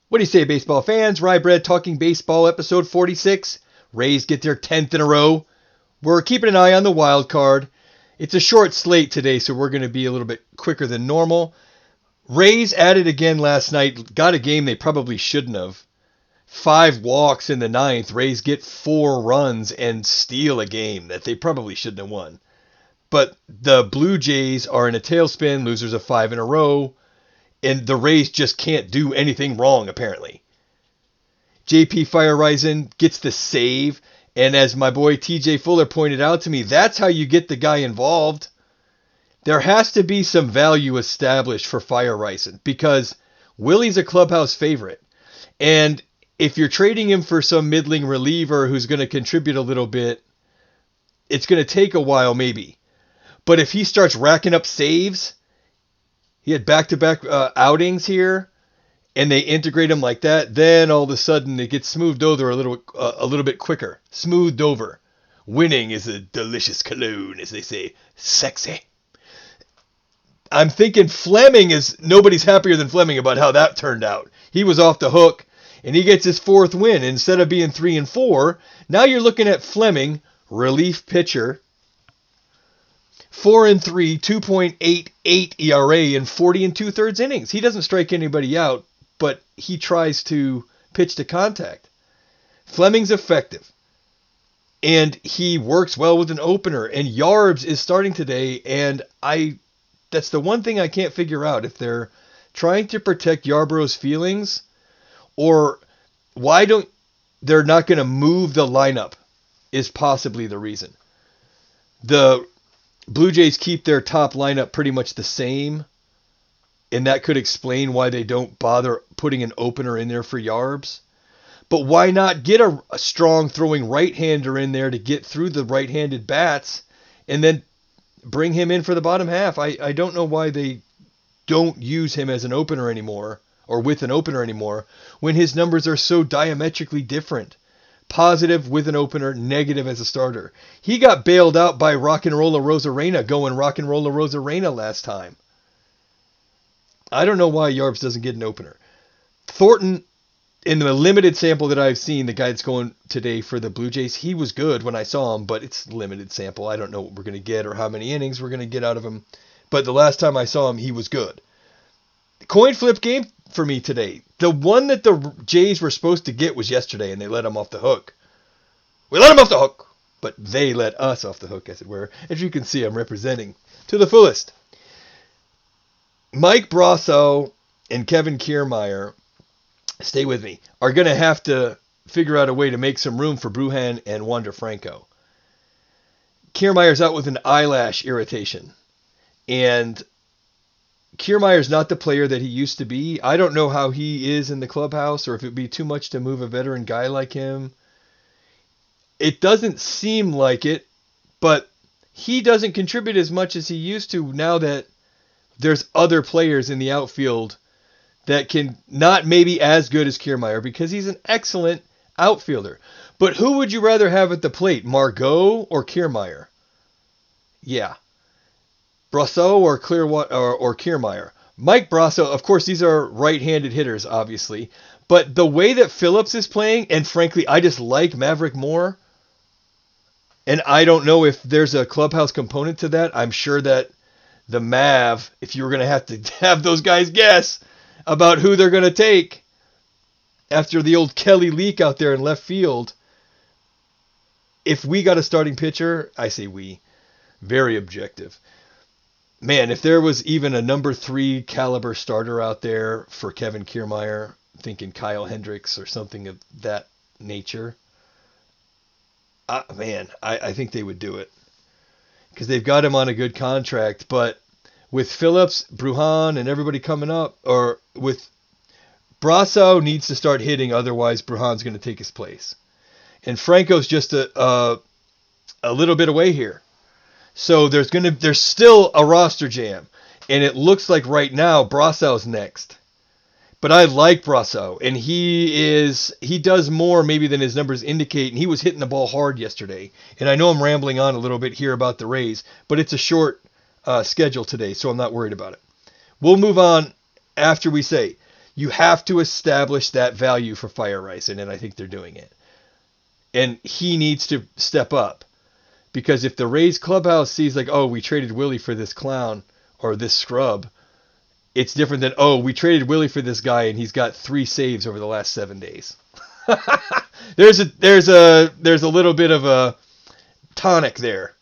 What do you say, baseball fans? Rye Bread Talking Baseball, episode 46. Rays get their 10th in a row. We're keeping an eye on the wild card. It's a short slate today, so we're going to be a little bit quicker than normal. Rays at it again last night. Got a game they probably shouldn't have. 5 walks in the ninth. Rays get 4 runs and steal a game that they probably shouldn't have won. But the Blue Jays are in a tailspin, losers of 5 in a row. And the Rays just can't do anything wrong, apparently. JP Feyereisen gets the save. And as my boy TJ Fuller pointed out to me, that's how you get the guy involved. There has to be some value established for Feyereisen because Willie's a clubhouse favorite. And if you're trading him for some middling reliever who's going to contribute a little bit, it's going to take a while maybe. But if he starts racking up saves, he had back-to-back outings here, and they integrate him like that, then all of a sudden it gets smoothed over a little bit quicker. Smoothed over. Winning is a delicious cologne, as they say. Sexy. I'm thinking Fleming is... Nobody's happier than Fleming about how that turned out. He was off the hook, and he gets his 4th win. Instead of being 3-4, now you're looking at Fleming, relief pitcher, 4-3, 2.88 ERA in 40 2/3 innings. He doesn't strike anybody out, but he tries to pitch to contact. Fleming's effective, and he works well with an opener. And Yarbrough is starting today, and that's the one thing I can't figure out. If they're trying to protect Yarbrough's feelings, or why they're not going to move the lineup is possibly the reason. The Blue Jays keep their top lineup pretty much the same, and that could explain why they don't bother putting an opener in there for Yarbrough. But why not get a strong throwing right-hander in there to get through the right-handed bats and then bring him in for the bottom half? I don't know why they don't use him as an opener anymore, or with an opener anymore, when his numbers are so diametrically different. Positive with an opener, negative as a starter. He got bailed out by Rock and Rolla Rosarena going Rock and Rolla Rosarena last time. I don't know why Yarbrough doesn't get an opener. Thornton, in the limited sample that I've seen, the guy that's going today for the Blue Jays, he was good when I saw him, but it's limited sample. I don't know what we're going to get or how many innings we're going to get out of him. But the last time I saw him, he was good. Coin flip game for me today. The one that the Jays were supposed to get was yesterday, and they let him off the hook. We let him off the hook, but they let us off the hook, as it were. As you can see, I'm representing to the fullest. Mike Brosseau and Kevin Kiermaier, stay with me, are going to have to figure out a way to make some room for Brujan and Wander Franco. Kiermaier's out with an eyelash irritation, and Kiermaier's not the player that he used to be. I don't know how he is in the clubhouse, or if it would be too much to move a veteran guy like him. It doesn't seem like it, but he doesn't contribute as much as he used to now that there's other players in the outfield that can not maybe as good as Kiermaier, because he's an excellent outfielder. But who would you rather have at the plate, Margot or Kiermaier? Yeah. Brosseau or Kiermaier. Mike Brosseau, of course, these are right-handed hitters, obviously. But the way that Phillips is playing, and frankly, I just like Maverick more. And I don't know if there's a clubhouse component to that. I'm sure that the Mav, if you were going to have those guys guess about who they're going to take after the old Kelly leak out there in left field, if we got a starting pitcher, I say we. Very objective. Man, if there was even a number 3 caliber starter out there for Kevin Kiermaier, thinking Kyle Hendricks or something of that nature, I think they would do it. Because they've got him on a good contract. But with Phillips, Brujan, and everybody coming up, or with Brosseau needs to start hitting, otherwise Brujan's going to take his place. And Franco's just a little bit away here. So there's still a roster jam, and it looks like right now Brosseau's next. But I like Brosseau, and he does more maybe than his numbers indicate, and he was hitting the ball hard yesterday. And I know I'm rambling on a little bit here about the Rays, but it's a short schedule today, so I'm not worried about it. We'll move on after we say You have to establish that value for Feyereisen, and I think they're doing it. And he needs to step up. Because if the Rays clubhouse sees like, oh, we traded Willie for this clown or this scrub, it's different than, oh, we traded Willie for this guy and he's got 3 saves over the last 7 days. There's a little bit of a tonic there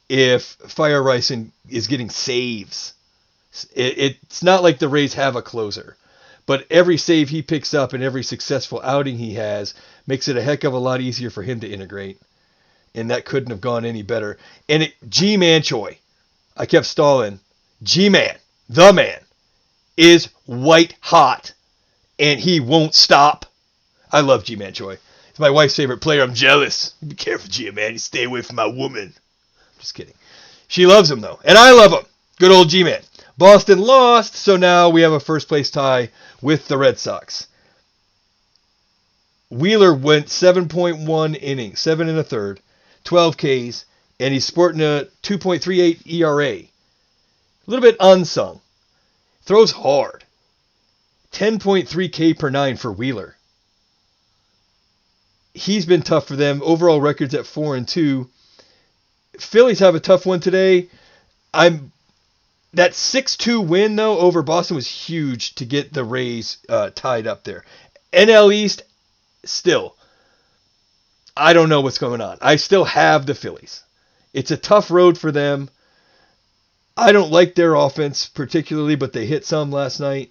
if Feyereisen is getting saves. It's not like the Rays have a closer, but every save he picks up and every successful outing he has makes it a heck of a lot easier for him to integrate. And that couldn't have gone any better. And Man Choi, I kept stalling. G-Man, the man, is white hot, and he won't stop. I love Man Choi. He's my wife's favorite player. I'm jealous. Be careful, G-Man. You stay away from my woman. Just kidding. She loves him, though, and I love him. Good old G-Man. Boston lost, so now we have a first-place tie with the Red Sox. Wheeler went 7.1 innings, 7 1/3, 12 Ks, and he's sporting a 2.38 ERA. A little bit unsung. Throws hard. 10.3 K per 9 for Wheeler. He's been tough for them. Overall records at 4-2. Phillies have a tough one today. That 6-2 win, though, over Boston was huge to get the Rays tied up there. NL East, still, I don't know what's going on. I still have the Phillies. It's a tough road for them. I don't like their offense particularly, but they hit some last night.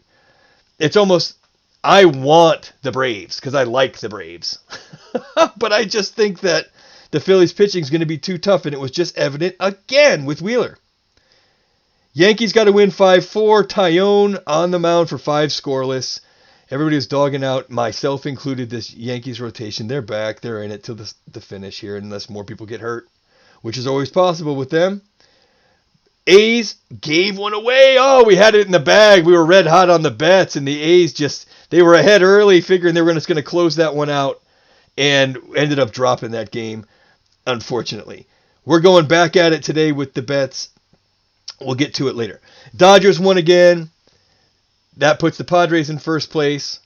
It's almost, I want the Braves because I like the Braves. But I just think that the Phillies pitching is going to be too tough, and it was just evident again with Wheeler. Yankees got to win 5-4. Tyone on the mound for 5 scoreless. Everybody was dogging out, myself included, this Yankees rotation. They're back. They're in it till the finish here, unless more people get hurt, which is always possible with them. A's gave one away. Oh, we had it in the bag. We were red hot on the bets, and the A's they were ahead early, figuring they were just going to close that one out, and ended up dropping that game, unfortunately. We're going back at it today with the bets. We'll get to it later. Dodgers won again. That puts the Padres in first place.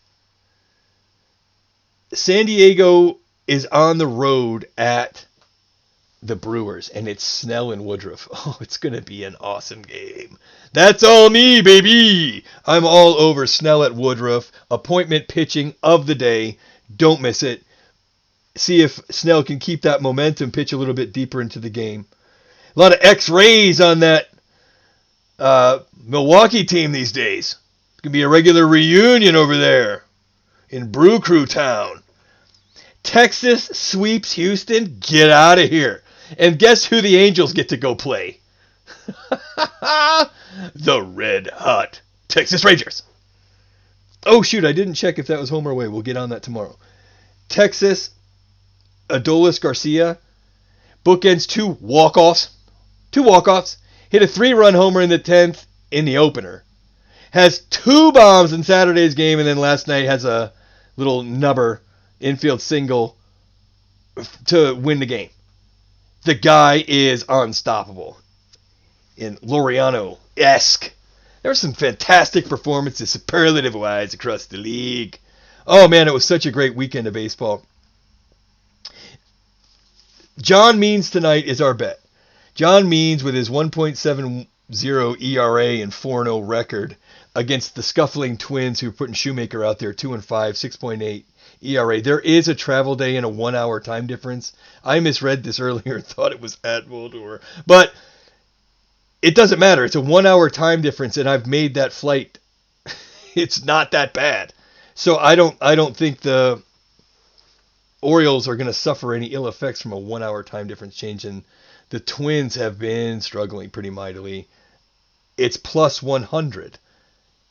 San Diego is on the road at the Brewers, and it's Snell and Woodruff. Oh, it's going to be an awesome game. That's all me, baby. I'm all over Snell at Woodruff. Appointment pitching of the day. Don't miss it. See if Snell can keep that momentum, pitch a little bit deeper into the game. A lot of X-rays on that Milwaukee team these days. It's going to be a regular reunion over there in Brew Crew Town. Texas sweeps Houston. Get out of here. And guess who the Angels get to go play? The red hot Texas Rangers. Oh, shoot. I didn't check if that was home or away. We'll get on that tomorrow. Texas, Adolis Garcia, bookends 2 walk-offs. 2 walk-offs. Hit a 3-run homer in the 10th in the opener. Has 2 bombs in Saturday's game, and then last night has a little nubber infield single to win the game. The guy is unstoppable. In Laureano-esque. There were some fantastic performances, superlative-wise, across the league. Oh, man, it was such a great weekend of baseball. John Means tonight is our bet. John Means with his 1.70 ERA and 4-0 record against the scuffling Twins who are putting Shoemaker out there, 2-5, 6.8 ERA. There is a travel day and a 1-hour time difference. I misread this earlier and thought it was at Waldorf. But it doesn't matter. It's a 1-hour time difference, and I've made that flight. It's not that bad. So I don't think the Orioles are going to suffer any ill effects from a 1-hour time difference change, and the Twins have been struggling pretty mightily. It's plus 100.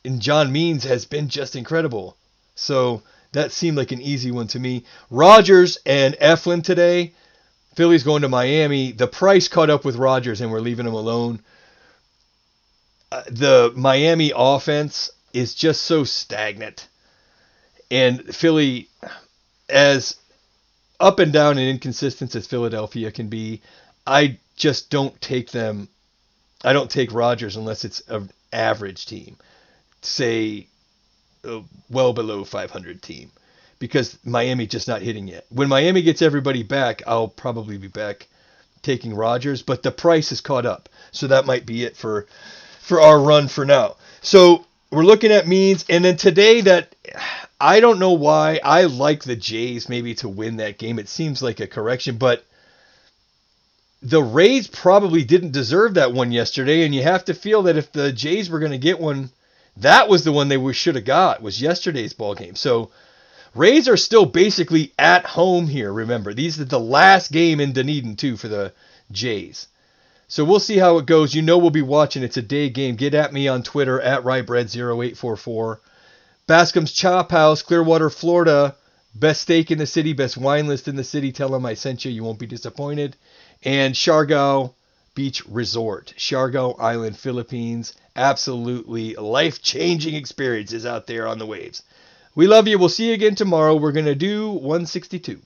And John Means has been just incredible. So that seemed like an easy one to me. Rogers and Eflin today. Phillies going to Miami. The price caught up with Rogers, and we're leaving him alone. The Miami offense is just so stagnant. And Philly, as up and down and inconsistent as Philadelphia can be, I just don't take them. I don't take Rogers unless it's an average team. Say well below 500 team because Miami just not hitting yet. When Miami gets everybody back, I'll probably be back taking Rodgers, but the price is caught up. So that might be it for our run for now. So we're looking at means, and then today that I don't know why I like the Jays maybe to win that game. It seems like a correction, but the Rays probably didn't deserve that one yesterday, and you have to feel that if the Jays were going to get one, that was the one they should have got, was yesterday's ball game. So Rays are still basically at home here, remember. These are the last game in Dunedin, too, for the Jays. So we'll see how it goes. You know we'll be watching. It's a day game. Get at me on Twitter, at RyeBread0844. Bascom's Chop House, Clearwater, Florida. Best steak in the city, best wine list in the city. Tell them I sent you. You won't be disappointed. And Siargao Beach Resort, Siargao Island, Philippines. Absolutely life-changing experiences out there on the waves. We love you. We'll see you again tomorrow. We're going to do 162.